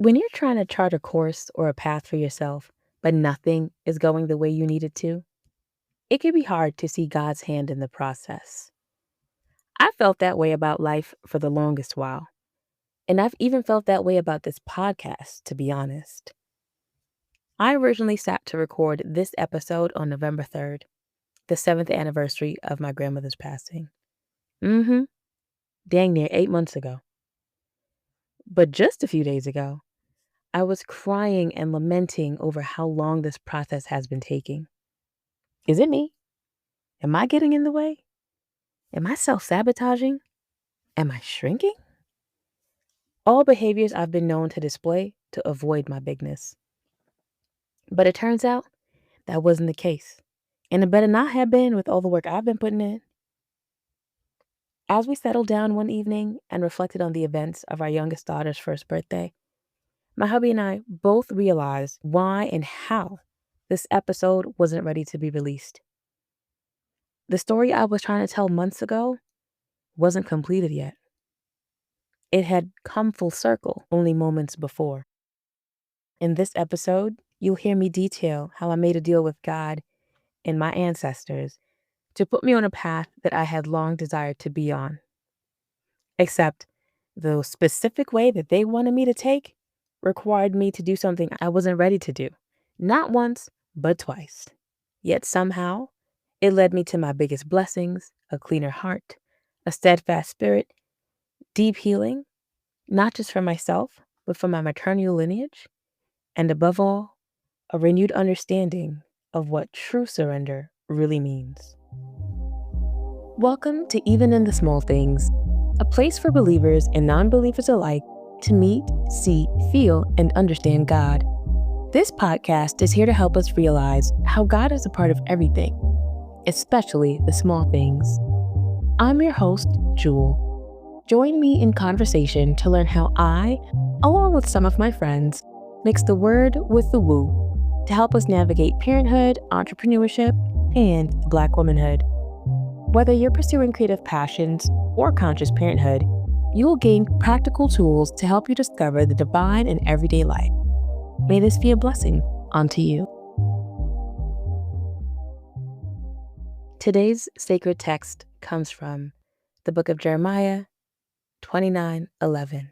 When you're trying to chart a course or a path for yourself, but nothing is going the way you need it to, it can be hard to see God's hand in the process. I felt that way about life for the longest while, and I've even felt that way about this podcast, to be honest. I originally sat to record this episode on November 3rd, the 7th anniversary of my grandmother's passing. Mm-hmm, dang near 8 months ago. But just a few days ago, I was crying and lamenting over how long this process has been taking. Is it me? Am I getting in the way? Am I self-sabotaging? Am I shrinking? All behaviors I've been known to display to avoid my bigness. But it turns out that wasn't the case. And it better not have been with all the work I've been putting in. As we settled down one evening and reflected on the events of our youngest daughter's first birthday, my hubby and I both realized why and how this episode wasn't ready to be released. The story I was trying to tell months ago wasn't completed yet. It had come full circle only moments before. In this episode, you'll hear me detail how I made a deal with God and my ancestors to put me on a path that I had long desired to be on. Except the specific way that they wanted me to take required me to do something I wasn't ready to do. Not once, but twice. Yet somehow, it led me to my biggest blessings, a cleaner heart, a steadfast spirit, deep healing, not just for myself, but for my maternal lineage, and above all, a renewed understanding of what true surrender really means. Welcome to Even in the Small Things, a place for believers and non-believers alike to meet, see, feel, and understand God. This podcast is here to help us realize how God is a part of everything, especially the small things. I'm your host, Jewelle. Join me in conversation to learn how I, along with some of my friends, mix the word with the woo to help us navigate parenthood, entrepreneurship, and Black womanhood. Whether you're pursuing creative passions or conscious parenthood, you will gain practical tools to help you discover the divine in everyday life. May this be a blessing unto you. Today's sacred text comes from the book of Jeremiah 29:11.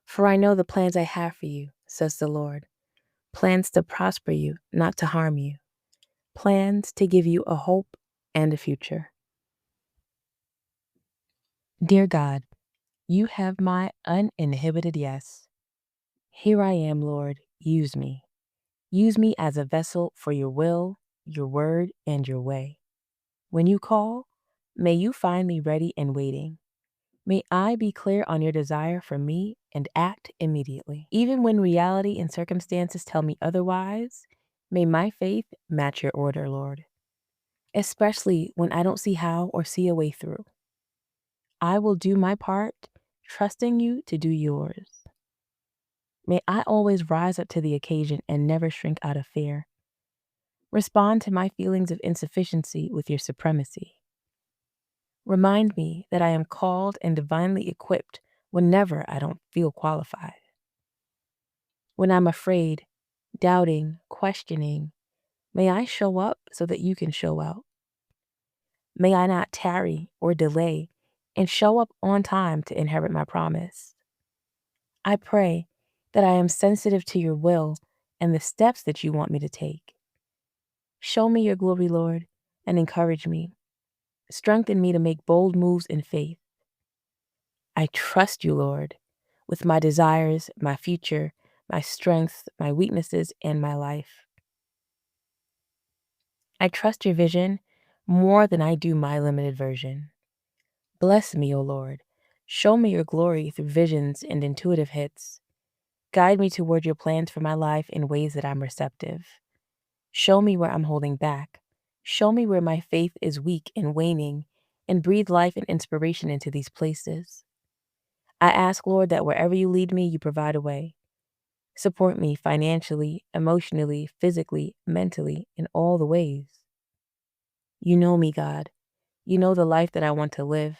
For I know the plans I have for you, says the Lord, plans to prosper you, not to harm you, plans to give you a hope and a future. Dear God, you have my uninhibited yes. Here I am, Lord, use me. Use me as a vessel for your will, your word, and your way. When you call, may you find me ready and waiting. May I be clear on your desire for me and act immediately. Even when reality and circumstances tell me otherwise, may my faith match your order, Lord. Especially when I don't see how or see a way through. I will do my part, trusting you to do yours. May I always rise up to the occasion and never shrink out of fear. Respond to my feelings of insufficiency with your supremacy. Remind me that I am called and divinely equipped whenever I don't feel qualified. When I'm afraid, doubting, questioning, may I show up so that you can show out. May I not tarry or delay and show up on time to inherit my promise. I pray that I am sensitive to your will and the steps that you want me to take. Show me your glory, Lord, and encourage me. Strengthen me to make bold moves in faith. I trust you, Lord, with my desires, my future, my strengths, my weaknesses, and my life. I trust your vision more than I do my limited version. Bless me, O Lord. Show me your glory through visions and intuitive hits. Guide me toward your plans for my life in ways that I'm receptive. Show me where I'm holding back. Show me where my faith is weak and waning, and breathe life and inspiration into these places. I ask, Lord, that wherever you lead me, you provide a way. Support me financially, emotionally, physically, mentally, in all the ways. You know me, God. You know the life that I want to live,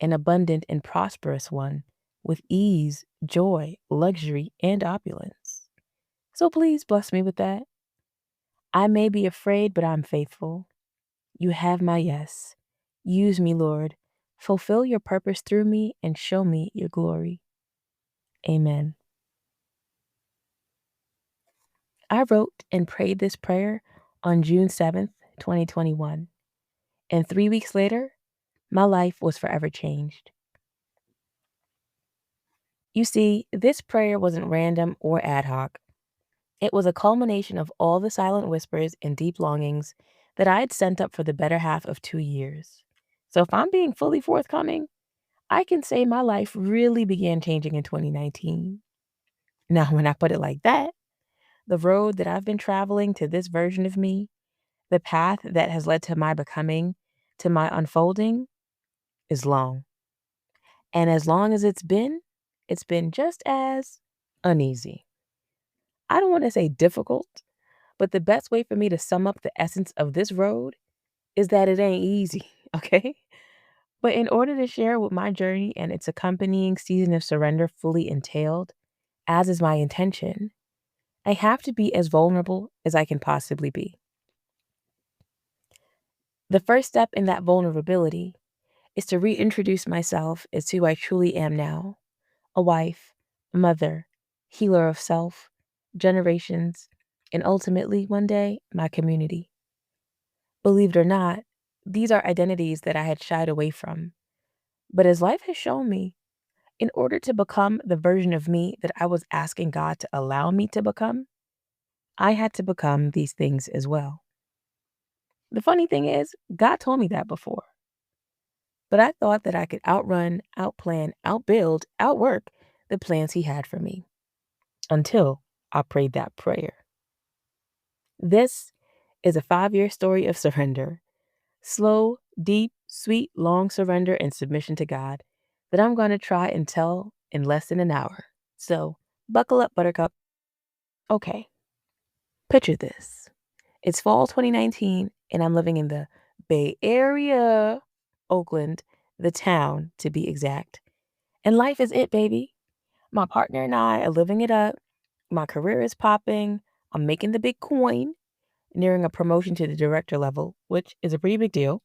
an abundant and prosperous one, with ease, joy, luxury, and opulence. So please bless me with that. I may be afraid, but I'm faithful. You have my yes. Use me, Lord. Fulfill your purpose through me and show me your glory. Amen. I wrote and prayed this prayer on June 7th, 2021. And 3 weeks later, my life was forever changed. You see, this prayer wasn't random or ad hoc. It was a culmination of all the silent whispers and deep longings that I had sent up for the better half of 2 years. So if I'm being fully forthcoming, I can say my life really began changing in 2019. Now, when I put it like that, the road that I've been traveling to this version of me, the path that has led to my becoming, to my unfolding, is long. And as long as it's been just as uneasy. I don't want to say difficult, but the best way for me to sum up the essence of this road is that it ain't easy, okay? But in order to share what my journey and its accompanying season of surrender fully entailed, as is my intention, I have to be as vulnerable as I can possibly be. The first step in that vulnerability is to reintroduce myself as who I truly am now: a wife, a mother, healer of self, generations, and ultimately, one day, my community. Believe it or not, these are identities that I had shied away from. But as life has shown me, in order to become the version of me that I was asking God to allow me to become, I had to become these things as well. The funny thing is, God told me that before, but I thought that I could outrun, outplan, outbuild, outwork the plans He had for me until I prayed that prayer. This is a 5 year story of surrender. Slow, deep, sweet, long surrender and submission to God that I'm going to try and tell in less than an hour. So, buckle up, Buttercup. Okay, picture this. It's fall 2019, and I'm living in the Bay Area, Oakland, the town to be exact. And life is it, baby. My partner and I are living it up. My career is popping. I'm making the big coin, nearing a promotion to the director level, which is a pretty big deal.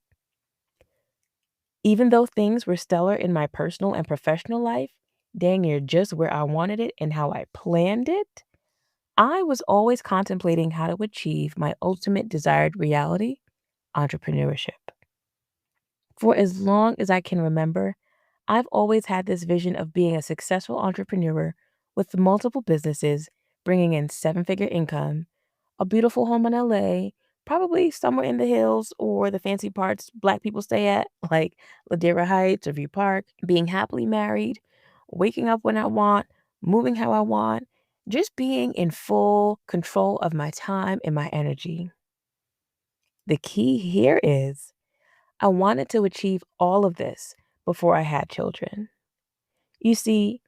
Even though things were stellar in my personal and professional life, dang near just where I wanted it and how I planned it, I was always contemplating how to achieve my ultimate desired reality: entrepreneurship. For as long as I can remember, I've always had this vision of being a successful entrepreneur with multiple businesses, bringing in seven-figure income, a beautiful home in LA, probably somewhere in the hills or the fancy parts Black people stay at, like Ladera Heights or View Park, being happily married, waking up when I want, moving how I want, just being in full control of my time and my energy. The key here is I wanted to achieve all of this before I had children. You see,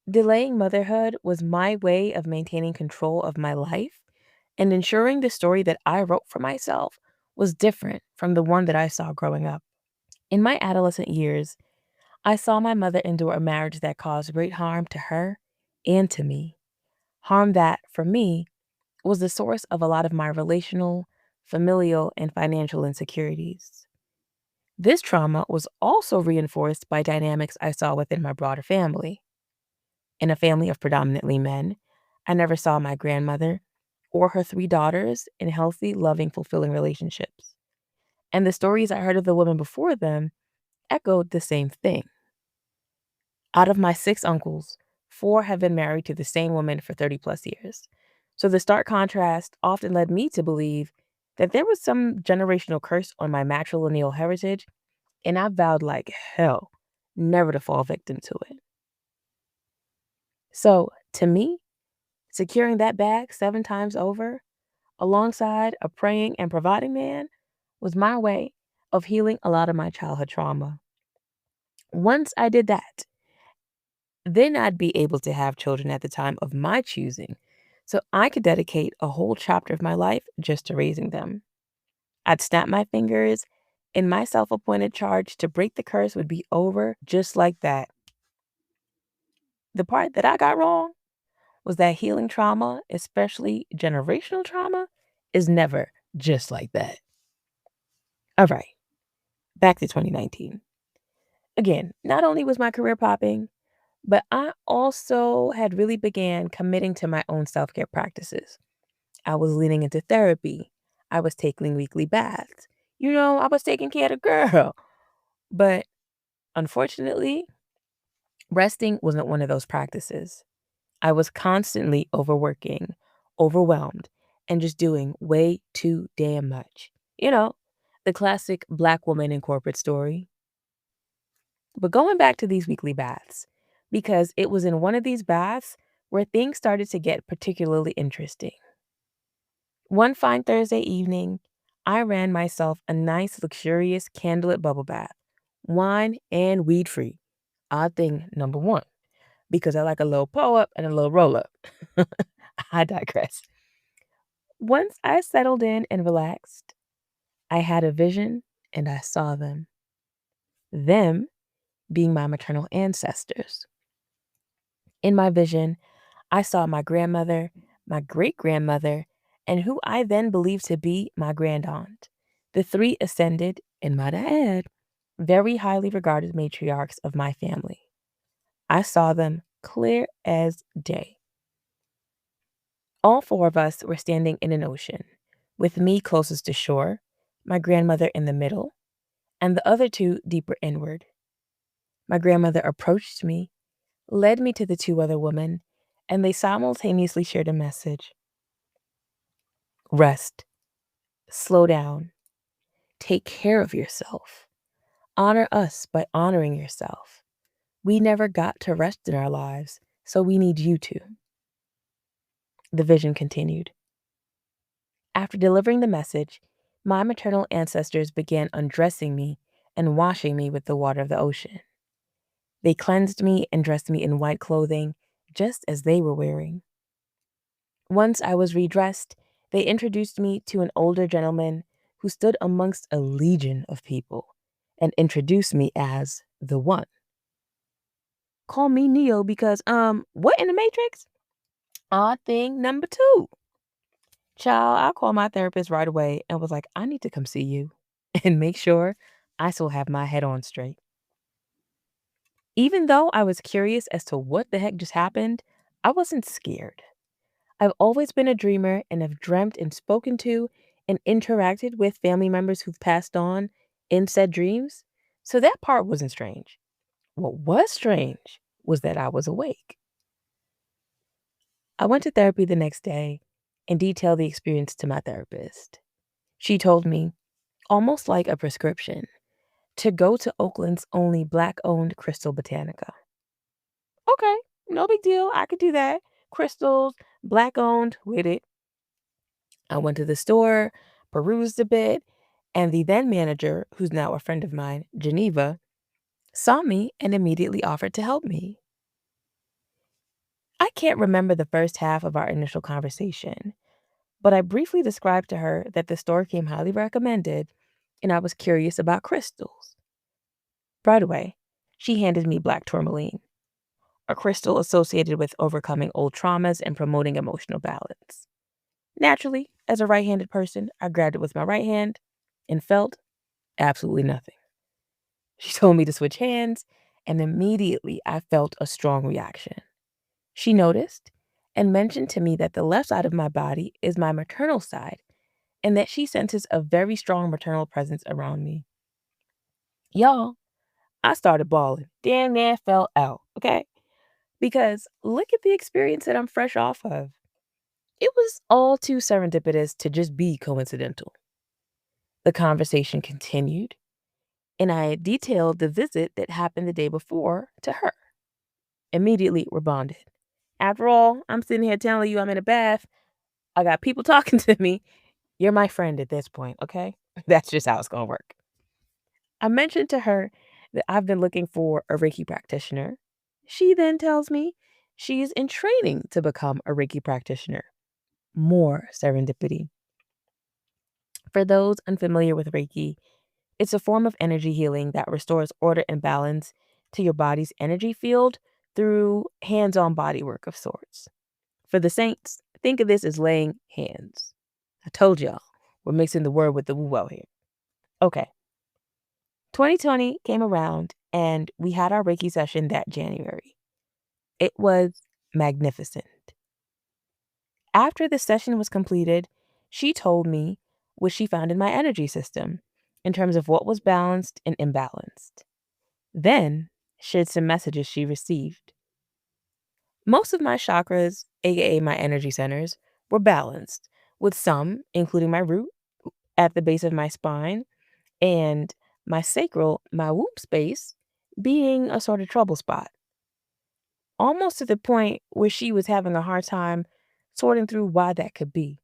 delaying motherhood was my way of maintaining control of my life and ensuring the story that I wrote for myself was different from the one that I saw growing up. In my adolescent years, I saw my mother endure a marriage that caused great harm to her and to me. Harm that, for me, was the source of a lot of my relational, familial, and financial insecurities. This trauma was also reinforced by dynamics I saw within my broader family. In a family of predominantly men, I never saw my grandmother or her three daughters in healthy, loving, fulfilling relationships. And the stories I heard of the women before them echoed the same thing. Out of my six uncles, four have been married to the same woman for 30 plus years. So the stark contrast often led me to believe that there was some generational curse on my matrilineal heritage, and I vowed like hell never to fall victim to it. So, to me, securing that bag 7 times over, alongside a praying and providing man, was my way of healing a lot of my childhood trauma. Once I did that, then I'd be able to have children at the time of my choosing, so I could dedicate a whole chapter of my life just to raising them. I'd snap my fingers, and my self appointed charge to break the curse would be over just like that. The part that I got wrong was that healing trauma, especially generational trauma, is never just like that. All right, back to 2019. Again, not only was my career popping, but I also had really began committing to my own self-care practices. I was leaning into therapy. I was taking weekly baths. I was taking care of the girl. But unfortunately, resting wasn't one of those practices. I was constantly overworking, overwhelmed, and just doing way too damn much. You know, the classic Black woman in corporate story. But going back to these weekly baths, because it was in one of these baths where things started to get particularly interesting. One fine Thursday evening, I ran myself a nice, luxurious candlelit bubble bath, wine and weed free. Odd thing number one, because I like a little pull up and a little roll up. I digress. Once I settled in and relaxed, I had a vision and I saw them. Them being my maternal ancestors. In my vision, I saw my grandmother, my great grandmother, and who I then believed to be my grandaunt. The three ascended, and might I add, very highly regarded matriarchs of my family. I saw them clear as day. All four of us were standing in an ocean, with me closest to shore, my grandmother in the middle, and the other two deeper inward. My grandmother approached me, led me to the two other women, and they simultaneously shared a message. Rest, slow down, take care of yourself. Honor us by honoring yourself. We never got to rest in our lives, so we need you to. The vision continued. After delivering the message, my maternal ancestors began undressing me and washing me with the water of the ocean. They cleansed me and dressed me in white clothing, just as they were wearing. Once I was redressed, they introduced me to an older gentleman who stood amongst a legion of people and introduced me as the one. Call me Neo because, what in the Matrix? Odd thing number two. Child, I called my therapist right away and was like, I need to come see you and make sure I still have my head on straight. Even though I was curious as to what the heck just happened, I wasn't scared. I've always been a dreamer and have dreamt and spoken to and interacted with family members who've passed on in said dreams. So that part wasn't strange. What was strange was that I was awake. I went to therapy the next day and detailed the experience to my therapist. She told me, almost like a prescription, to go to Oakland's only Black owned Crystal Botanica. Okay, no big deal. I could do that. Crystals, Black owned, with it. I went to the store, perused a bit, and the then manager, who's now a friend of mine, Geneva, saw me and immediately offered to help me. I can't remember the first half of our initial conversation, but I briefly described to her that the store came highly recommended and I was curious about crystals. Right away, she handed me black tourmaline, a crystal associated with overcoming old traumas and promoting emotional balance. Naturally, as a right handed person, I grabbed it with my right hand and felt absolutely nothing. She told me to switch hands, and immediately I felt a strong reaction. She noticed and mentioned to me that the left side of my body is my maternal side and that she senses a very strong maternal presence around me. Y'all, I started bawling. Damn near fell out, okay? Because look at the experience that I'm fresh off of. It was all too serendipitous to just be coincidental. The conversation continued, and I detailed the visit that happened the day before to her. Immediately, we're bonded. After all, I'm sitting here telling you I'm in a bath. I got people talking to me. You're my friend at this point, okay? That's just how it's going to work. I mentioned to her that I've been looking for a Reiki practitioner. She then tells me she's in training to become a Reiki practitioner. More serendipity. For those unfamiliar with Reiki, it's a form of energy healing that restores order and balance to your body's energy field through hands-on body work of sorts. For the saints, think of this as laying hands. I told y'all, we're mixing the word with the woo out here. Okay, 2020 came around and we had our Reiki session that January. It was magnificent. After the session was completed, she told me what she found in my energy system in terms of what was balanced and imbalanced. Then, shared some messages she received. Most of my chakras, aka my energy centers, were balanced, with some, including my root at the base of my spine and my sacral, my womb space, being a sort of trouble spot. Almost to the point where she was having a hard time sorting through why that could be.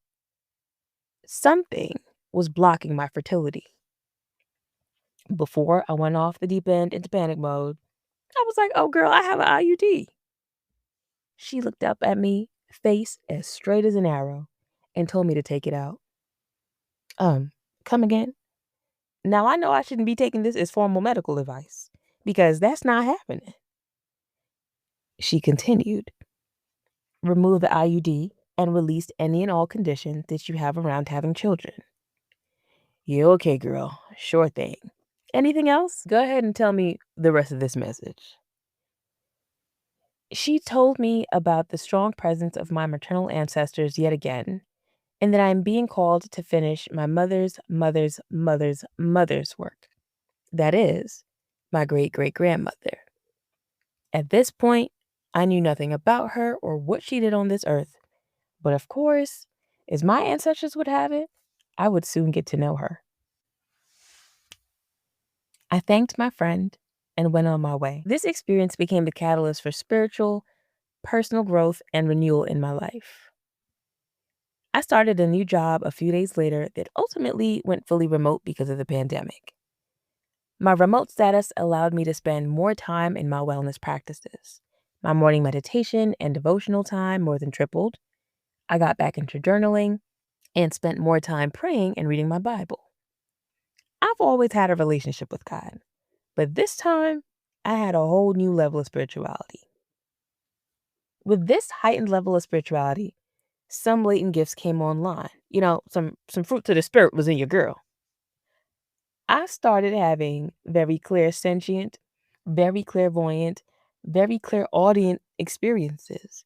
Something was blocking my fertility. Before I went off the deep end into panic mode, I was like, oh girl, I have an IUD. She looked up at me, face as straight as an arrow, and told me to take it out. Come again? Now I know I shouldn't be taking this as formal medical advice because that's not happening. She continued, remove the IUD and release any and all conditions that you have around having children. Yeah, okay, girl. Sure thing. Anything else? Go ahead and tell me the rest of this message. She told me about the strong presence of my maternal ancestors yet again, and that I am being called to finish my mother's mother's mother's mother's work. That is, my great great grandmother. At this point, I knew nothing about her or what she did on this earth, but of course, as my ancestors would have it, I would soon get to know her. I thanked my friend and went on my way. This experience became the catalyst for spiritual, personal growth, and renewal in my life. I started a new job a few days later that ultimately went fully remote because of the pandemic. My remote status allowed me to spend more time in my wellness practices. My morning meditation and devotional time more than tripled. I got back into journaling and spent more time praying and reading my Bible. I've always had a relationship with God, but this time I had a whole new level of spirituality. With this heightened level of spirituality, some latent gifts came online. Some fruit to the spirit was in your girl. I started having very clear sentient, very clairvoyant, very clairaudient experiences.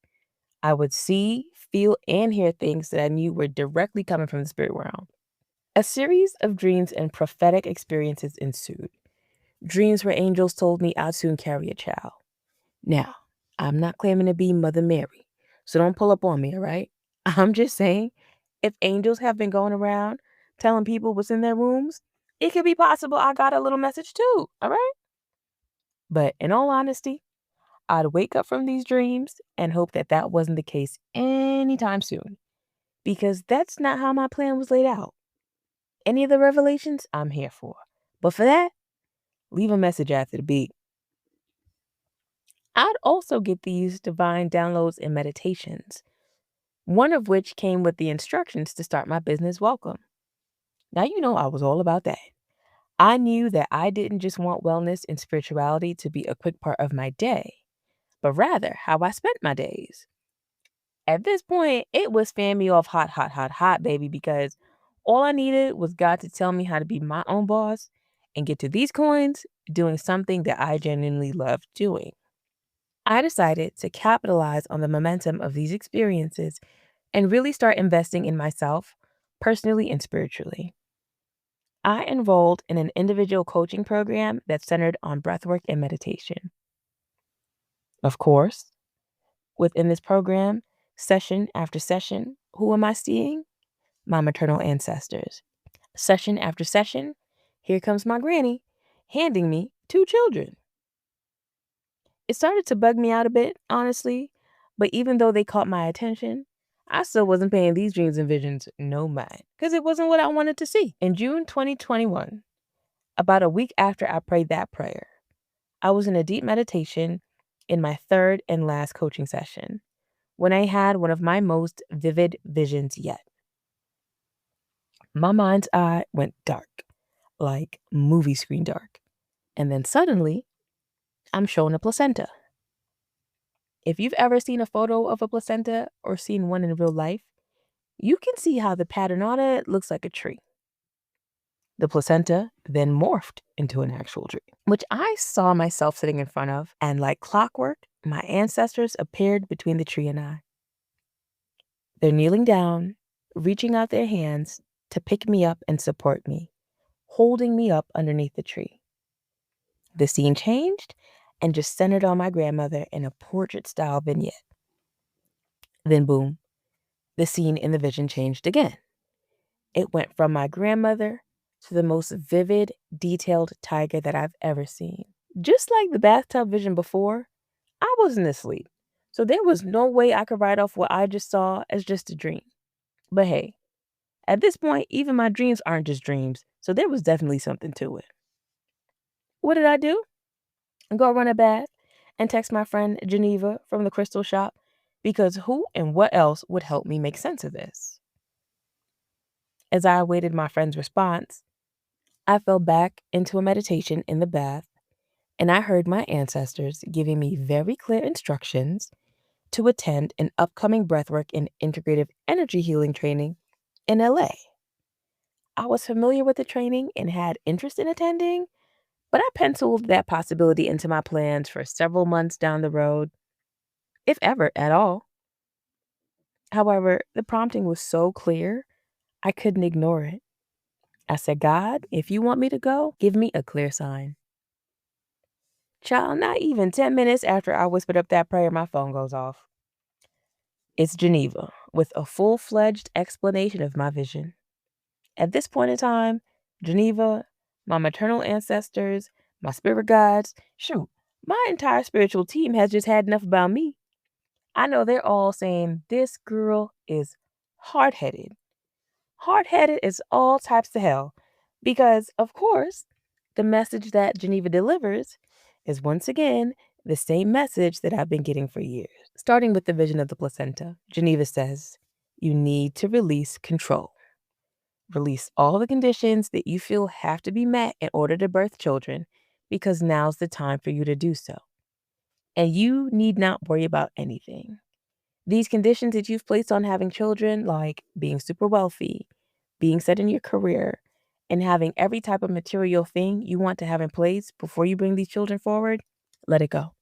I would see, feel, and hear things that I knew were directly coming from the spirit realm. A series of dreams and prophetic experiences ensued. Dreams where angels told me I'd soon carry a child. Now, I'm not claiming to be Mother Mary, so don't pull up on me, all right? I'm just saying, if angels have been going around telling people what's in their rooms, it could be possible I got a little message too, all right? But in all honesty, I'd wake up from these dreams and hope that that wasn't the case anytime soon, because that's not how my plan was laid out. Any of the revelations, I'm here for. But for that, leave a message after the beep. I'd also get these divine downloads and meditations, one of which came with the instructions to start my business Welcome. Now, you know I was all about that. I knew that I didn't just want wellness and spirituality to be a quick part of my day, but rather how I spent my days. At this point, it was fan me off hot, hot, hot, hot, baby, because all I needed was God to tell me how to be my own boss and get to these coins doing something that I genuinely loved doing. I decided to capitalize on the momentum of these experiences and really start investing in myself, personally and spiritually. I enrolled in an individual coaching program that's centered on breathwork and meditation. Of course, within this program, session after session, who am I seeing? My maternal ancestors. Session after session, here comes my granny handing me two children. It started to bug me out a bit, honestly, but even though they caught my attention, I still wasn't paying these dreams and visions no mind because it wasn't what I wanted to see. In June 2021, about a week after I prayed that prayer, I was in a deep meditation in my third and last coaching session when I had one of my most vivid visions yet. My mind's eye went dark, like movie screen dark. And then suddenly, I'm shown a placenta. If you've ever seen a photo of a placenta or seen one in real life, you can see how the pattern on it looks like a tree. The placenta then morphed into an actual tree, which I saw myself sitting in front of, and like clockwork, my ancestors appeared between the tree and I. They're kneeling down, reaching out their hands to pick me up and support me, holding me up underneath the tree. The scene changed and just centered on my grandmother in a portrait style vignette. Then, boom, the scene in the vision changed again. It went from my grandmother to the most vivid, detailed tiger that I've ever seen. Just like the bathtub vision before, I wasn't asleep, so there was no way I could write off what I just saw as just a dream. But hey, at this point, even my dreams aren't just dreams, so there was definitely something to it. What did I do? Go run a bath and text my friend Geneva from the crystal shop, because who and what else would help me make sense of this? As I awaited my friend's response, I fell back into a meditation in the bath, and I heard my ancestors giving me very clear instructions to attend an upcoming breathwork and integrative energy healing training in LA. I was familiar with the training and had interest in attending, but I penciled that possibility into my plans for several months down the road, if ever at all. However, the prompting was so clear, I couldn't ignore it. I said, God, if you want me to go, give me a clear sign. Child, not even 10 minutes after I whispered up that prayer, my phone goes off. It's Geneva with a full-fledged explanation of my vision. At this point in time, Geneva, my maternal ancestors, my spirit guides, shoot, my entire spiritual team has just had enough about me. I know they're all saying this girl is hard-headed. Hard-headed is all types of hell because, of course, the message that Geneva delivers is once again the same message that I've been getting for years. Starting with the vision of the placenta, Geneva says, you need to release control. Release all the conditions that you feel have to be met in order to birth children, because now's the time for you to do so. And you need not worry about anything. These conditions that you've placed on having children, like being super wealthy, being set in your career, and having every type of material thing you want to have in place before you bring these children forward, let it go.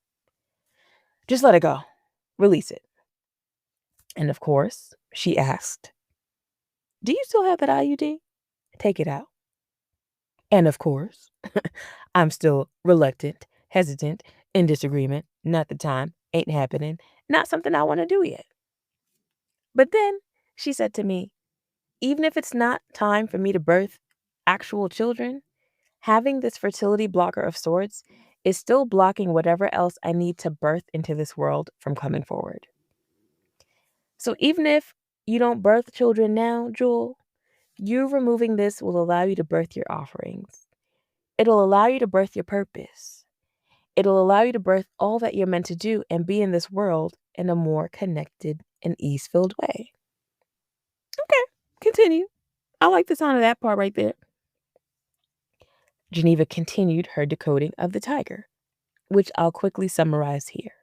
Just let it go. Release it. And of course, she asked, do you still have that IUD? Take it out. And of course, I'm still reluctant, hesitant, in disagreement. Not the time, ain't happening, not something I want to do yet. But then she said to me, even if it's not time for me to birth actual children, having this fertility blocker of sorts is still blocking whatever else I need to birth into this world from coming forward. So even if you don't birth children now, Jewel, you removing this will allow you to birth your offerings. It'll allow you to birth your purpose. It'll allow you to birth all that you're meant to do and be in this world in a more connected and ease-filled way. Okay, continue. I like the sound of that part right there. Geneva continued her decoding of the tiger, which I'll quickly summarize here.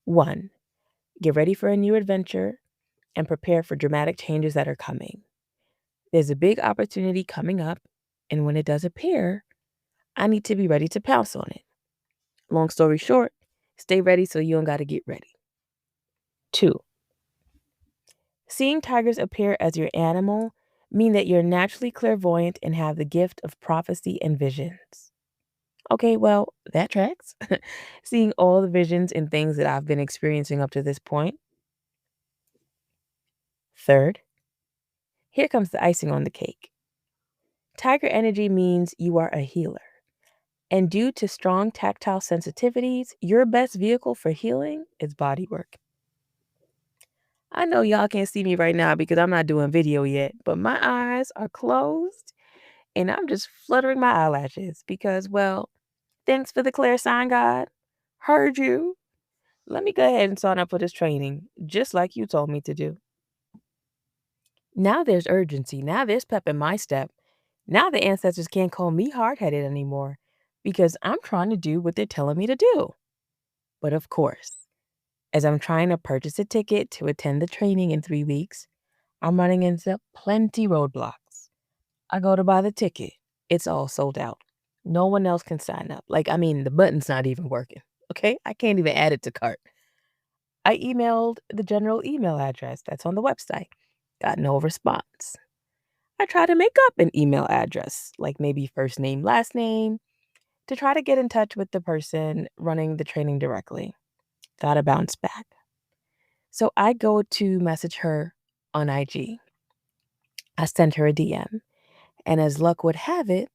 1. Get ready for a new adventure and prepare for dramatic changes that are coming. There's a big opportunity coming up, and when it does appear, I need to be ready to pounce on it. Long story short, stay ready so you don't got to get ready. 2. Seeing tigers appear as your animal mean that you're naturally clairvoyant and have the gift of prophecy and visions. Okay, well, that tracks. Seeing all the visions and things that I've been experiencing up to this point. 3rd, here comes the icing on the cake. Tiger energy means you are a healer. And due to strong tactile sensitivities, your best vehicle for healing is body work. I know y'all can't see me right now because I'm not doing video yet, but my eyes are closed and I'm just fluttering my eyelashes because, well, thanks for the clear sign, God. Heard you. Let me go ahead and sign up for this training, just like you told me to do. Now there's urgency. Now there's pep in my step. Now the ancestors can't call me hard-headed anymore because I'm trying to do what they're telling me to do. But of course, As I'm trying to purchase a ticket to attend the training in 3 weeks, I'm running into plenty roadblocks. I go to buy the ticket. It's all sold out. No one else can sign up. The button's not even working. Okay? I can't even add it to cart. I emailed the general email address that's on the website. Got no response. I tried to make up an email address, like maybe first name, last name, to try to get in touch with the person running the training directly. Got a bounce back. So I go to message her on IG. I sent her a DM. And as luck would have it,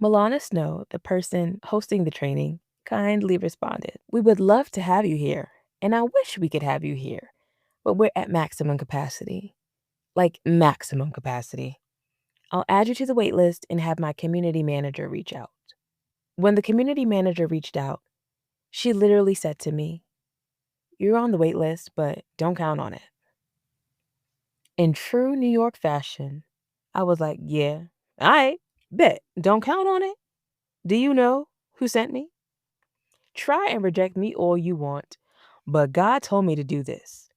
Milana Snow, the person hosting the training, kindly responded. We would love to have you here, and I wish we could have you here, but we're at maximum capacity. Like maximum capacity. I'll add you to the wait list and have my community manager reach out. When the community manager reached out, she literally said to me, You're on the wait list, but don't count on it. In true New York fashion, I was like, Yeah, all right, bet. Don't count on it. Do you know who sent me? Try and reject me all you want, but God told me to do this.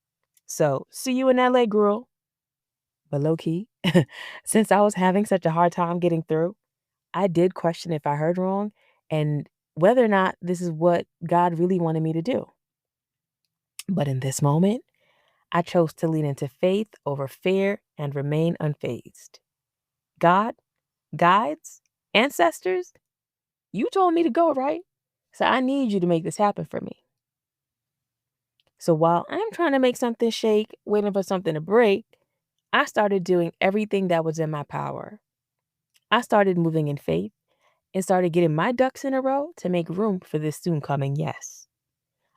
So, see you in LA, girl. But low key, since I was having such a hard time getting through, I did question if I heard wrong and whether or not this is what God really wanted me to do. But in this moment, I chose to lean into faith over fear and remain unfazed. God, guides, ancestors, you told me to go, right? So I need you to make this happen for me. So while I'm trying to make something shake, waiting for something to break, I started doing everything that was in my power. I started moving in faith and started getting my ducks in a row to make room for this soon coming yes.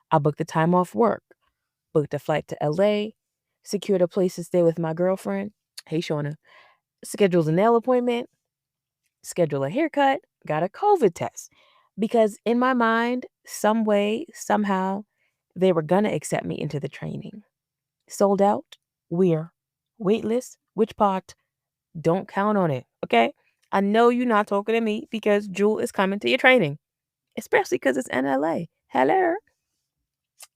I booked the time off work, booked a flight to LA, secured a place to stay with my girlfriend. Hey, Shauna. Scheduled a nail appointment, scheduled a haircut, got a COVID test. Because in my mind, some way, somehow, they were going to accept me into the training. Sold out? Where? Waitlist? Which part? Don't count on it, okay? I know you're not talking to me because Jewel is coming to your training, especially because it's in LA. Hello.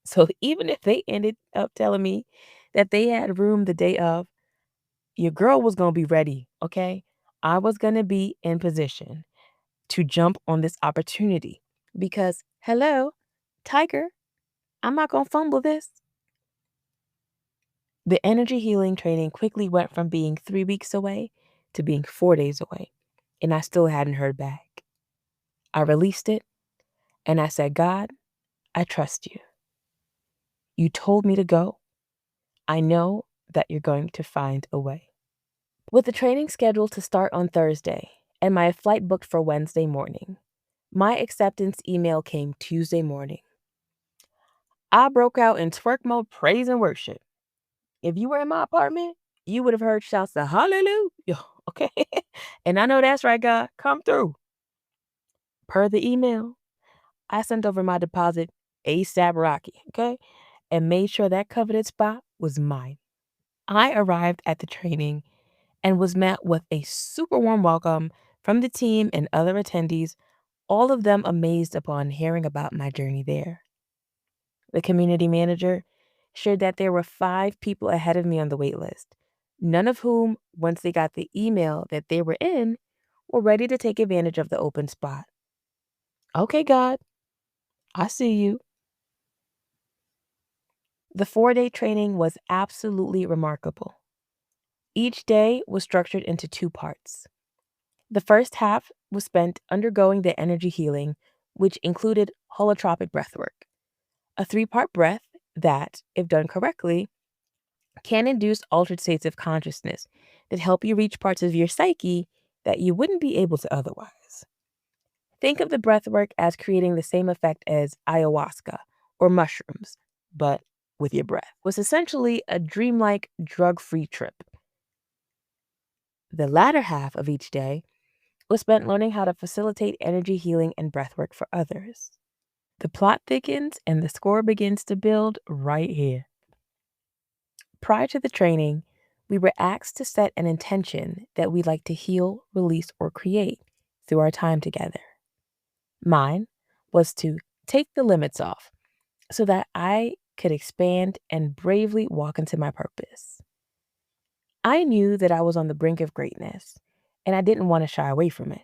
So even if they ended up telling me that they had room the day of, your girl was going to be ready, okay? I was going to be in position to jump on this opportunity because, hello, Tiger, I'm not going to fumble this. The energy healing training quickly went from being 3 weeks away to being 4 days away, and I still hadn't heard back. I released it, and I said, God, I trust you. You told me to go. I know that you're going to find a way. With the training scheduled to start on Thursday and my flight booked for Wednesday morning, my acceptance email came Tuesday morning. I broke out in twerk mode, praise and worship. If you were in my apartment, you would have heard shouts of hallelujah, okay? And I know that's right, God. Come through. Per the email, I sent over my deposit ASAP Rocky, okay? And made sure that coveted spot was mine. I arrived at the training and was met with a super warm welcome from the team and other attendees, all of them amazed upon hearing about my journey there. The community manager shared that there were 5 people ahead of me on the wait list, none of whom, once they got the email that they were in, were ready to take advantage of the open spot. Okay, God, I see you. The 4-day training was absolutely remarkable. Each day was structured into 2 parts. The first half was spent undergoing the energy healing, which included holotropic breathwork, a 3-part breath that, if done correctly, can induce altered states of consciousness that help you reach parts of your psyche that you wouldn't be able to otherwise. Think of the breathwork as creating the same effect as ayahuasca or mushrooms, but with your breath. It was essentially a dreamlike, drug-free trip. The latter half of each day was spent learning how to facilitate energy healing and breathwork for others. The plot thickens and the score begins to build right here. Prior to the training, we were asked to set an intention that we'd like to heal, release, or create through our time together. Mine was to take the limits off so that I could expand and bravely walk into my purpose. I knew that I was on the brink of greatness, and I didn't want to shy away from it.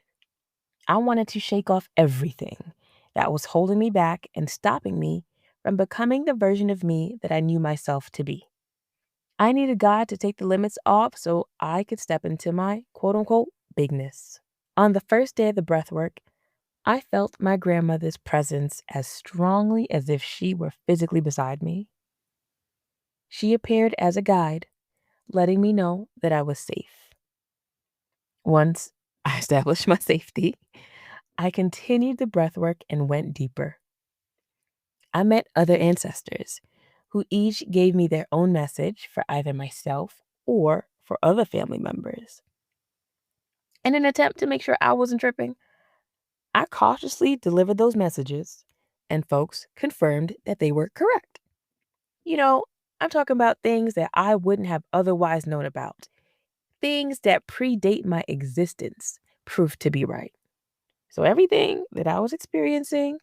I wanted to shake off everything that was holding me back and stopping me from becoming the version of me that I knew myself to be. I needed God to take the limits off so I could step into my quote unquote bigness. On the first day of the breath work, I felt my grandmother's presence as strongly as if she were physically beside me. She appeared as a guide, letting me know that I was safe. Once I established my safety, I continued the breath work and went deeper. I met other ancestors who each gave me their own message for either myself or for other family members. In an attempt to make sure I wasn't tripping, I cautiously delivered those messages, and folks confirmed that they were correct. You know, I'm talking about things that I wouldn't have otherwise known about, things that predate my existence proved to be right. So everything that I was experiencing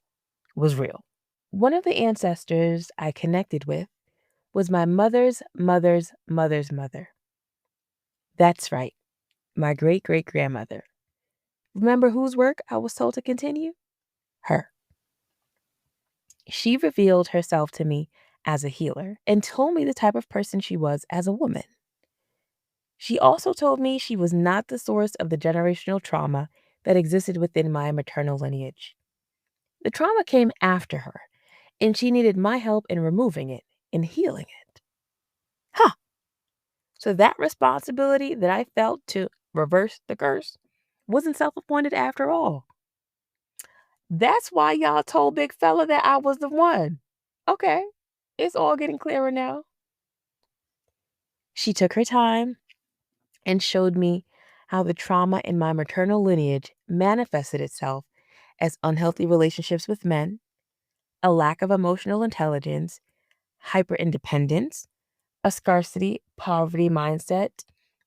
was real. One of the ancestors I connected with was my mother's mother's mother's mother. That's right, my great great grandmother. Remember whose work I was told to continue? Her. She revealed herself to me as a healer and told me the type of person she was as a woman. She also told me she was not the source of the generational trauma that existed within my maternal lineage. The trauma came after her, and she needed my help in removing it and healing it. Huh. So that responsibility that I felt to reverse the curse wasn't self appointed after all. That's why y'all told Big Fella that I was the one. Okay, it's all getting clearer now. She took her time and showed me how the trauma in my maternal lineage manifested itself as unhealthy relationships with men, a lack of emotional intelligence, hyperindependence, a scarcity poverty mindset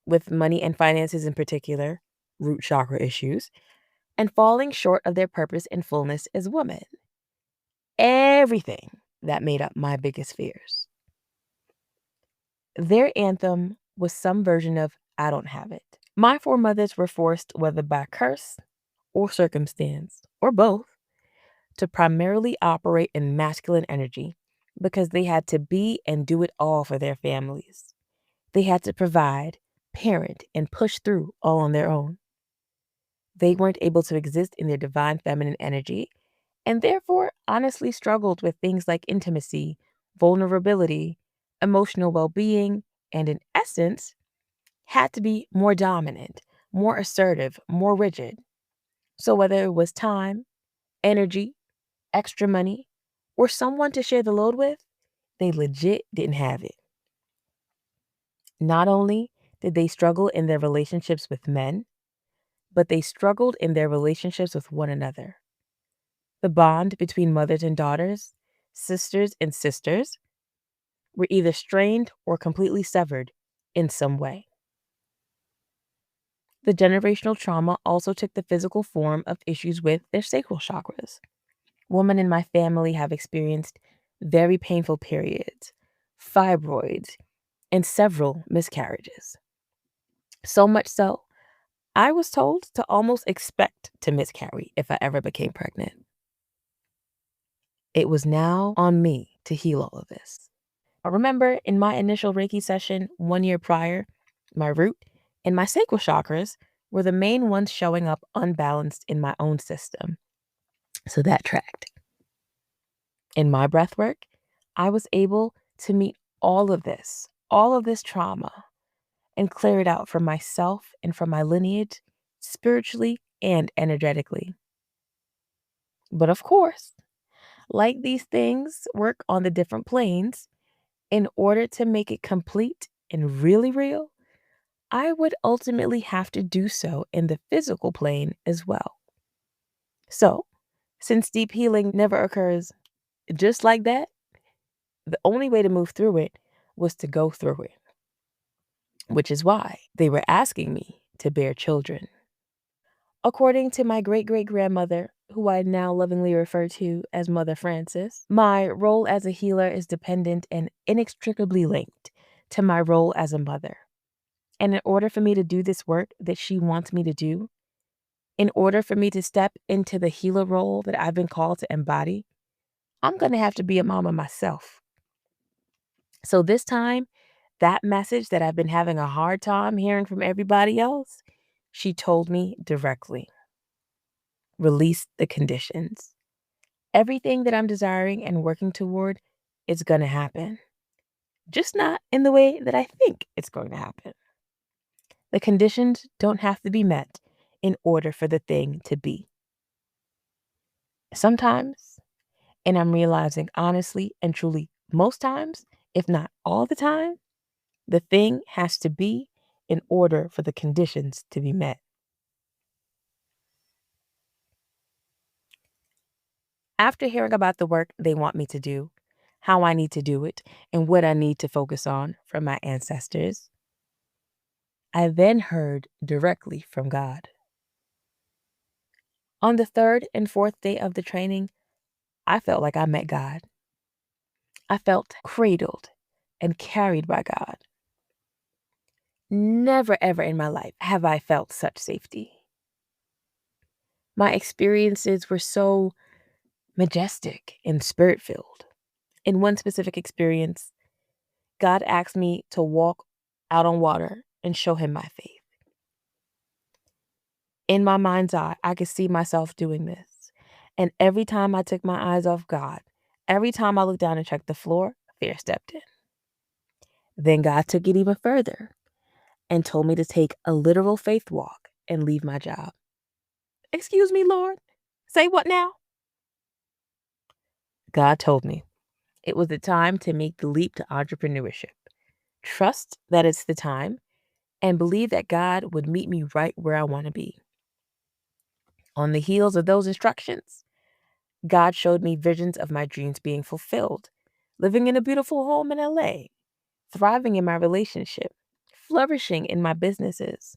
with money and finances in particular, root chakra issues, and falling short of their purpose and fullness as women. Everything that made up my biggest fears. Their anthem was some version of I don't have it. My foremothers were forced, whether by curse or circumstance, or both, to primarily operate in masculine energy because they had to be and do it all for their families. They had to provide, parent, and push through all on their own. They weren't able to exist in their divine feminine energy and therefore honestly struggled with things like intimacy, vulnerability, emotional well being, and in essence, had to be more dominant, more assertive, more rigid. So whether it was time, energy, extra money, or someone to share the load with, they legit didn't have it. Not only did they struggle in their relationships with men, but they struggled in their relationships with one another. The bond between mothers and daughters, sisters and sisters, were either strained or completely severed in some way. The generational trauma also took the physical form of issues with their sacral chakras. Women in my family have experienced very painful periods, fibroids, and several miscarriages. So much so, I was told to almost expect to miscarry if I ever became pregnant. It was now on me to heal all of this. I remember in my initial Reiki session 1 year prior, my root and my sacral chakras were the main ones showing up unbalanced in my own system. So that tracked. In my breath work, I was able to meet all of this trauma, and clear it out from myself and from my lineage, spiritually and energetically. But of course, like these things work on the different planes, in order to make it complete and really real, I would ultimately have to do so in the physical plane as well. So, since deep healing never occurs just like that, the only way to move through it was to go through it, which is why they were asking me to bear children. According to my great great grandmother, who I now lovingly refer to as Mother Francis. My role as a healer is dependent and inextricably linked to my role as a mother. And in order for me to do this work that she wants me to do, in order for me to step into the healer role that I've been called to embody, I'm going to have to be a mama myself. So this time, that message that I've been having a hard time hearing from everybody else, she told me directly. Release the conditions. Everything that I'm desiring and working toward is going to happen, just not in the way that I think it's going to happen. The conditions don't have to be met in order for the thing to be. Sometimes, and I'm realizing honestly and truly most times, if not all the time, the thing has to be in order for the conditions to be met. After hearing about the work they want me to do, how I need to do it, and what I need to focus on from my ancestors, I then heard directly from God. On the third and fourth day of the training, I felt like I met God. I felt cradled and carried by God. Never ever in my life have I felt such safety. My experiences were so majestic and spirit filled. In one specific experience, God asked me to walk out on water and show him my faith. In my mind's eye, I could see myself doing this. And every time I took my eyes off God, every time I looked down and checked the floor, fear stepped in. Then God took it even further and told me to take a literal faith walk and leave my job. Excuse me, Lord. Say what now? God told me it was the time to make the leap to entrepreneurship. Trust that it's the time and believe that God would meet me right where I want to be. On the heels of those instructions, God showed me visions of my dreams being fulfilled, living in a beautiful home in LA, thriving in my relationship, flourishing in my businesses,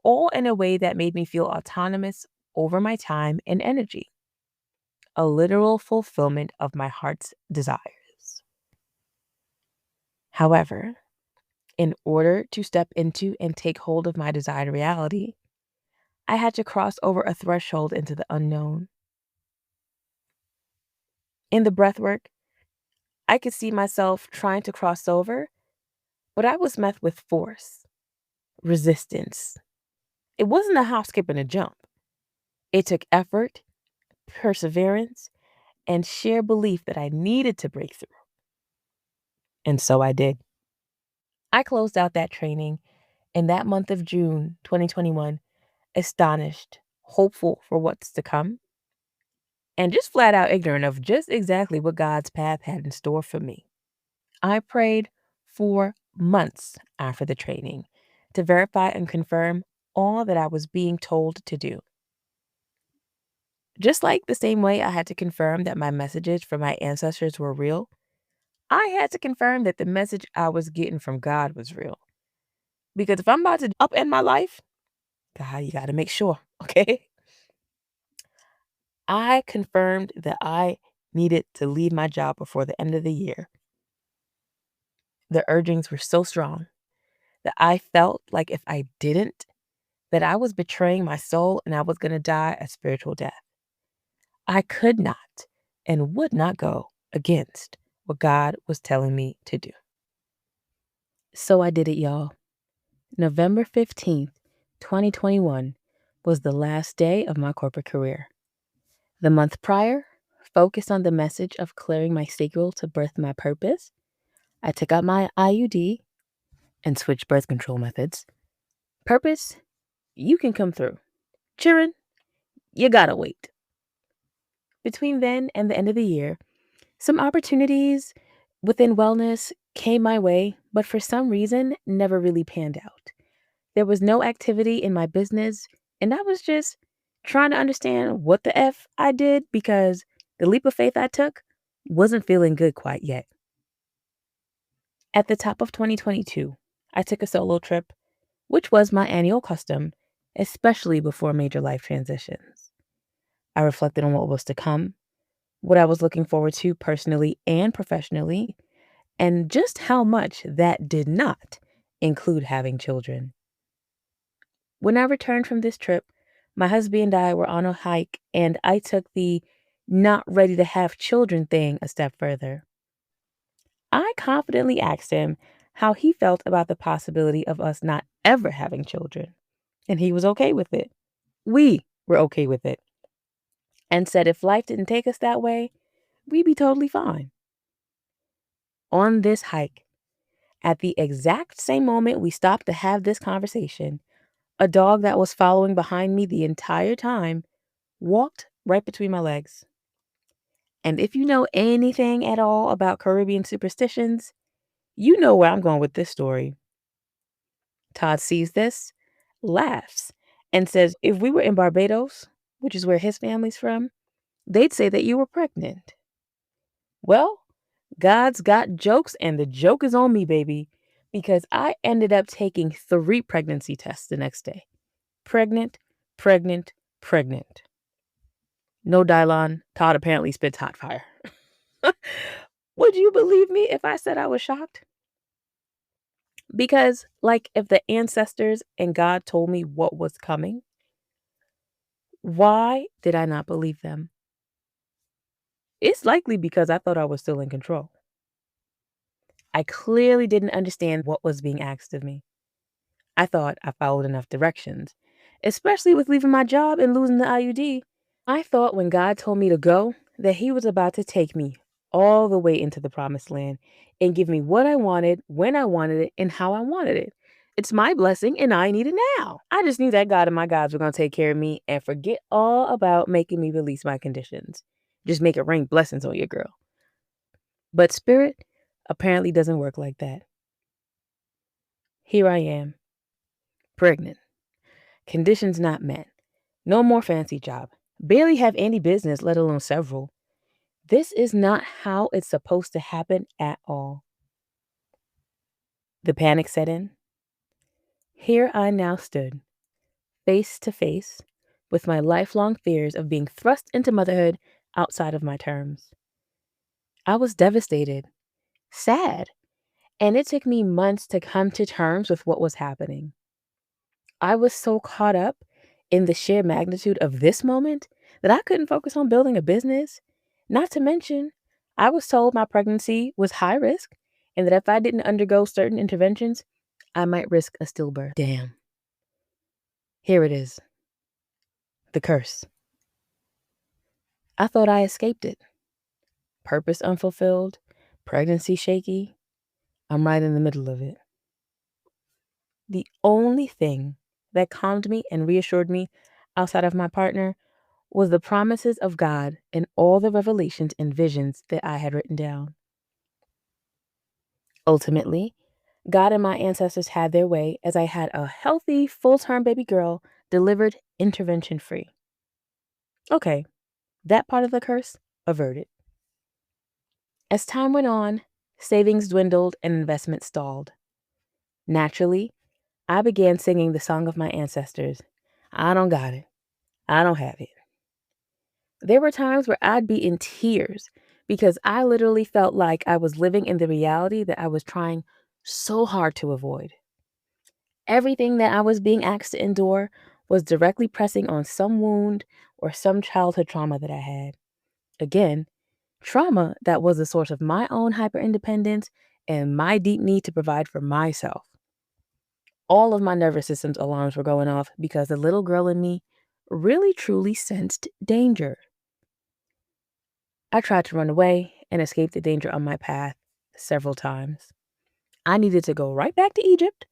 all in a way that made me feel autonomous over my time and energy. A literal fulfillment of my heart's desires. However, in order to step into and take hold of my desired reality, I had to cross over a threshold into the unknown. In the breathwork, I could see myself trying to cross over, but I was met with force, resistance. It wasn't a hop, skip, and a jump. It took effort, perseverance, and sheer belief that I needed to break through. And so I did. I closed out that training in that month of June 2021, astonished, hopeful for what's to come, and just flat out ignorant of just exactly what God's path had in store for me. I prayed for months after the training to verify and confirm all that I was being told to do. Just like the same way I had to confirm that my messages from my ancestors were real, I had to confirm that the message I was getting from God was real. Because if I'm about to upend my life, God, you got to make sure, okay? I confirmed that I needed to leave my job before the end of the year. The urgings were so strong that I felt like if I didn't, that I was betraying my soul and I was going to die a spiritual death. I could not and would not go against what God was telling me to do. So I did it, y'all. November 15th, 2021 was the last day of my corporate career. The month prior, focused on the message of clearing my sacral to birth my purpose, I took out my IUD and switched birth control methods. Purpose, you can come through. Children, you gotta wait. Between then and the end of the year, some opportunities within wellness came my way, but for some reason never really panned out. There was no activity in my business, and I was just trying to understand what the F I did because the leap of faith I took wasn't feeling good quite yet. At the top of 2022, I took a solo trip, which was my annual custom, especially before major life transitions. I reflected on what was to come, what I was looking forward to personally and professionally, and just how much that did not include having children. When I returned from this trip, my husband and I were on a hike, and I took the not ready to have children thing a step further. I confidently asked him how he felt about the possibility of us not ever having children, and he was okay with it. We were okay with it, and said if life didn't take us that way, we'd be totally fine. On this hike, at the exact same moment we stopped to have this conversation, a dog that was following behind me the entire time walked right between my legs. And if you know anything at all about Caribbean superstitions, you know where I'm going with this story. Todd sees this, laughs, and says if we were in Barbados, which is where his family's from, they'd say that you were pregnant. Well, God's got jokes, and the joke is on me, baby, because I ended up taking 3 pregnancy tests the next day. Pregnant, pregnant, pregnant. No Dylon, Todd apparently spits hot fire. Would you believe me if I said I was shocked? Because, like, if the ancestors and God told me what was coming, why did I not believe them? It's likely because I thought I was still in control. I clearly didn't understand what was being asked of me. I thought I followed enough directions, especially with leaving my job and losing the IUD. I thought when God told me to go, that He was about to take me all the way into the promised land and give me what I wanted, when I wanted it, and how I wanted it. It's my blessing and I need it now. I just knew that God and my gods were going to take care of me and forget all about making me release my conditions. Just make it rain blessings on your girl. But spirit apparently doesn't work like that. Here I am, pregnant, conditions not met, no more fancy job, barely have any business, let alone several. This is not how it's supposed to happen at all. The panic set in. Here I now stood, face to face, with my lifelong fears of being thrust into motherhood outside of my terms. I was devastated, sad, and it took me months to come to terms with what was happening. I was so caught up in the sheer magnitude of this moment that I couldn't focus on building a business. Not to mention, I was told my pregnancy was high risk and that if I didn't undergo certain interventions, I might risk a stillbirth. Damn. Here it is, the curse. I thought I escaped it. Purpose unfulfilled, pregnancy shaky. I'm right in the middle of it. The only thing that calmed me and reassured me outside of my partner was the promises of God and all the revelations and visions that I had written down. Ultimately, God and my ancestors had their way as I had a healthy, full-term baby girl delivered intervention free. Okay, that part of the curse averted. As time went on, savings dwindled and investments stalled. Naturally, I began singing the song of my ancestors. I don't got it. I don't have it. There were times where I'd be in tears because I literally felt like I was living in the reality that I was trying so hard to avoid. Everything that I was being asked to endure was directly pressing on some wound or some childhood trauma that I had. Again, trauma that was the source of my own hyperindependence and my deep need to provide for myself. All of my nervous system's alarms were going off because the little girl in me really truly sensed danger. I tried to run away and escape the danger on my path several times. I needed to go right back to Egypt.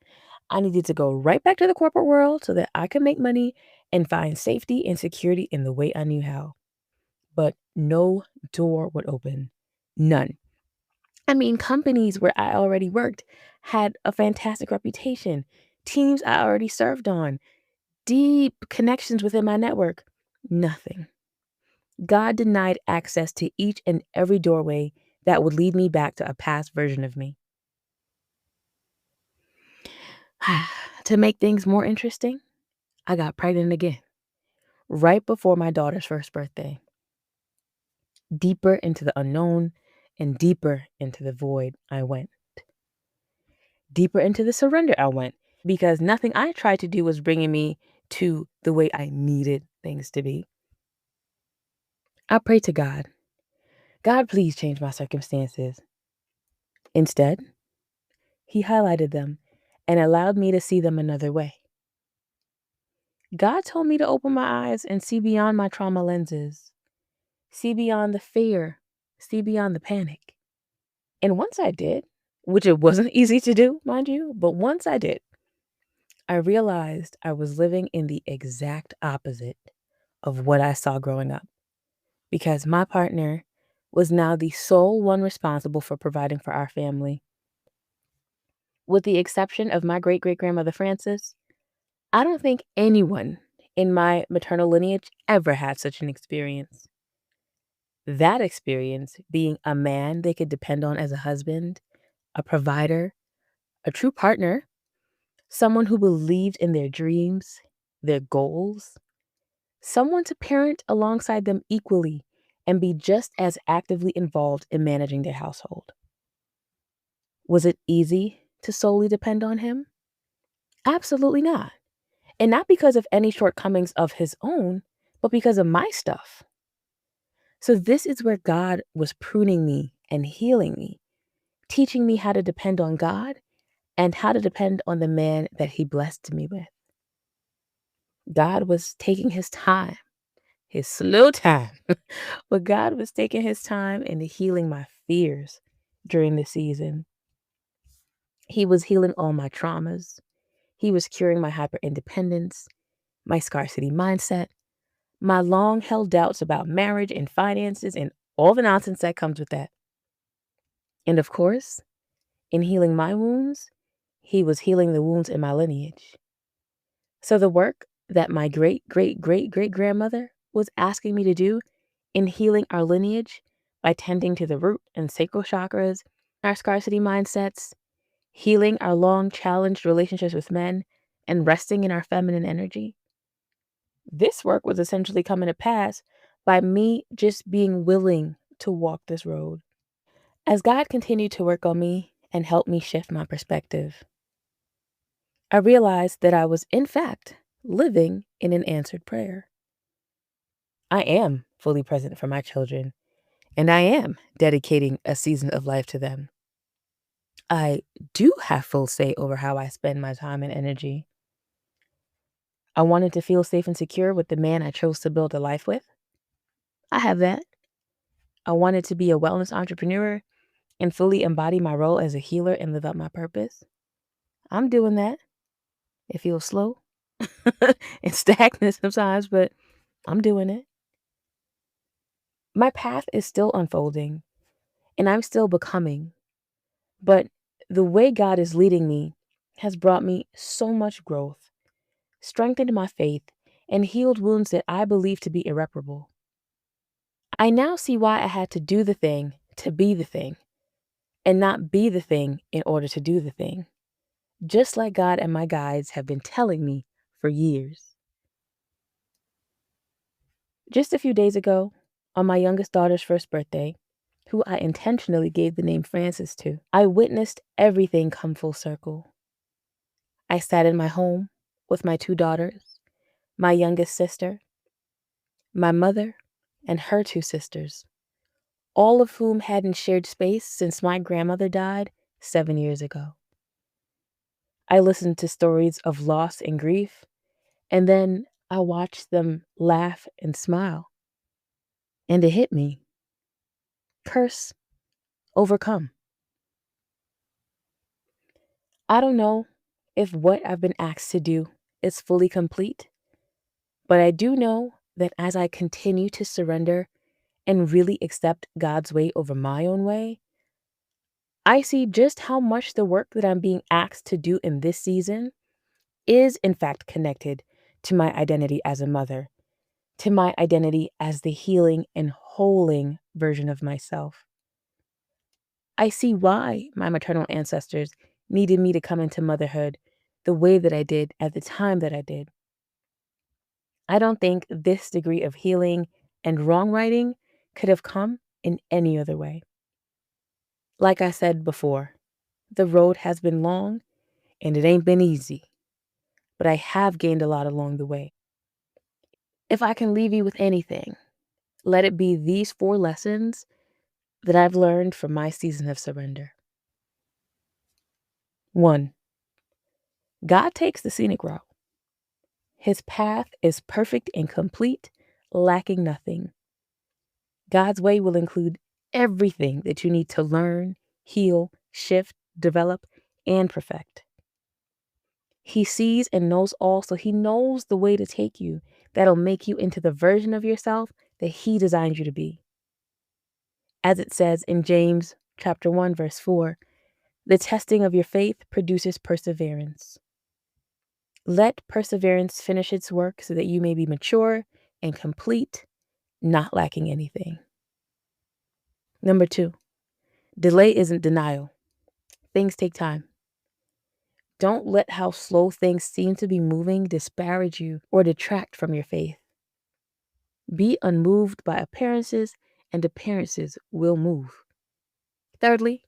I needed to go right back to the corporate world so that I could make money and find safety and security in the way I knew how. But no door would open. None. I mean, companies where I already worked had a fantastic reputation, teams I already served on, deep connections within my network. Nothing. God denied access to each and every doorway that would lead me back to a past version of me. To make things more interesting, I got pregnant again. right before my daughter's first birthday. Deeper into the unknown and deeper into the void I went. Deeper into the surrender I went because nothing I tried to do was bringing me to the way I needed things to be. I prayed to God, God, please change my circumstances. Instead, He highlighted them and allowed me to see them another way. God told me to open my eyes and see beyond my trauma lenses, see beyond the fear, see beyond the panic. And once I did, which it wasn't easy to do, mind you, but once I did, I realized I was living in the exact opposite of what I saw growing up because my partner was now the sole one responsible for providing for our family. With the exception of my great great grandmother Frances, I don't think anyone in my maternal lineage ever had such an experience. That experience being a man they could depend on as a husband, a provider, a true partner, someone who believed in their dreams, their goals, someone to parent alongside them equally and be just as actively involved in managing their household. Was it easy to solely depend on him? Absolutely not. And not because of any shortcomings of his own, but because of my stuff. So, this is where God was pruning me and healing me, teaching me how to depend on God and how to depend on the man that He blessed me with. God was taking His time, His slow time, but God was taking His time and healing my fears during the season. He was healing all my traumas. He was curing my hyper independence, my scarcity mindset, my long held doubts about marriage and finances and all the nonsense that comes with that. And of course, in healing my wounds, He was healing the wounds in my lineage. So the work that my great great great great grandmother was asking me to do in healing our lineage by tending to the root and sacral chakras, our scarcity mindsets, healing our long challenged relationships with men, and resting in our feminine energy. This work was essentially coming to pass by me just being willing to walk this road. As God continued to work on me and help me shift my perspective, I realized that I was, in fact, living in an answered prayer. I am fully present for my children, and I am dedicating a season of life to them. I do have full say over how I spend my time and energy. I wanted to feel safe and secure with the man I chose to build a life with. I have that. I wanted to be a wellness entrepreneur and fully embody my role as a healer and live out my purpose. I'm doing that. It feels slow and stagnant sometimes, but I'm doing it. My path is still unfolding and I'm still becoming, but the way God is leading me has brought me so much growth, strengthened my faith, and healed wounds that I believe to be irreparable. I now see why I had to do the thing to be the thing and not be the thing in order to do the thing, just like God and my guides have been telling me for years. Just a few days ago, on my youngest daughter's first birthday, who I intentionally gave the name Frances to, I witnessed everything come full circle. I sat in my home with my two daughters, my youngest sister, my mother, and her two sisters, all of whom hadn't shared space since my grandmother died 7 years ago. I listened to stories of loss and grief, and then I watched them laugh and smile. And it hit me. Curse, overcome. I don't know if what I've been asked to do is fully complete, but I do know that as I continue to surrender and really accept God's way over my own way, I see just how much the work that I'm being asked to do in this season is, in fact, connected to my identity as a mother, to my identity as the healing and holing version of myself. I see why my maternal ancestors needed me to come into motherhood the way that I did at the time that I did. I don't think this degree of healing and wrong righting could have come in any other way. Like I said before, the road has been long and it ain't been easy, but I have gained a lot along the way. If I can leave you with anything, let it be these 4 lessons that I've learned from my season of surrender. 1. God takes the scenic route. His path is perfect and complete, lacking nothing. God's way will include everything that you need to learn, heal, shift, develop, and perfect. He sees and knows all, so he knows the way to take you that'll make you into the version of yourself that he designed you to be. As it says in James chapter 1, verse 4, the testing of your faith produces perseverance. Let perseverance finish its work so that you may be mature and complete, not lacking anything. Number 2, delay isn't denial. Things take time. Don't let how slow things seem to be moving disparage you or detract from your faith. Be unmoved by appearances, and appearances will move. Thirdly,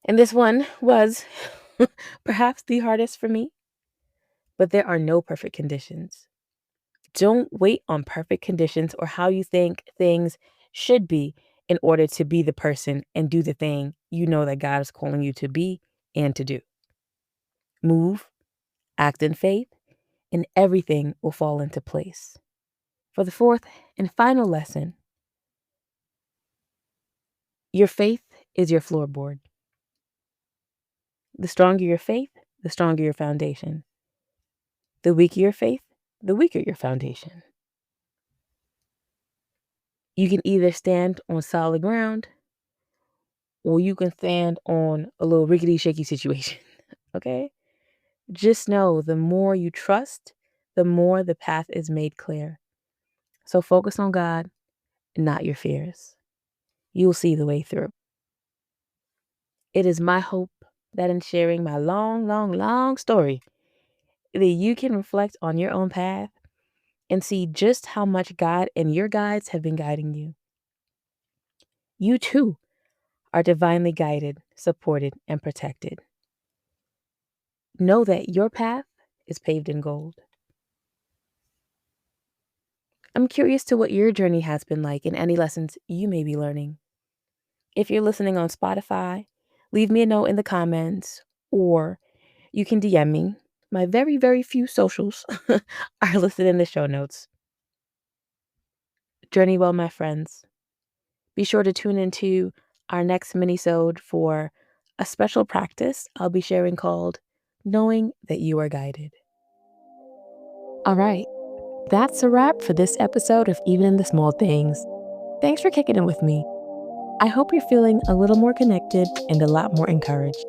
and this one was perhaps the hardest for me, but there are no perfect conditions. Don't wait on perfect conditions or how you think things should be in order to be the person and do the thing you know that God is calling you to be and to do. Move, act in faith, and everything will fall into place. For the 4th and final lesson, your faith is your floorboard. The stronger your faith, the stronger your foundation. The weaker your faith, the weaker your foundation. You can either stand on solid ground or you can stand on a little rickety shaky situation. Okay? Just know the more you trust, the more the path is made clear. So focus on God, not your fears. You'll see the way through. It is my hope that in sharing my long story, that you can reflect on your own path and see just how much God and your guides have been guiding you. You too are divinely guided, supported, and protected. Know that your path is paved in gold. I'm curious to what your journey has been like and any lessons you may be learning. If you're listening on Spotify, leave me a note in the comments or you can DM me. My very few socials are listed in the show notes. Journey well, my friends. Be sure to tune into our next mini-sode for a special practice I'll be sharing called Knowing That You Are Guided. All right, that's a wrap for this episode of Even in the Small Things. Thanks for kicking it with me. I hope you're feeling a little more connected and a lot more encouraged.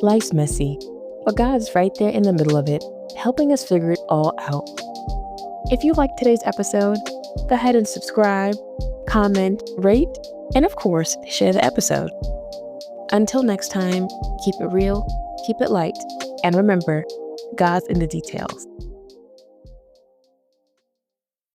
Life's messy, but God's right there in the middle of it, helping us figure it all out. If you liked today's episode, go ahead and subscribe, comment, rate, and of course, share the episode. Until next time, keep it real, keep it light, and remember, God's in the details.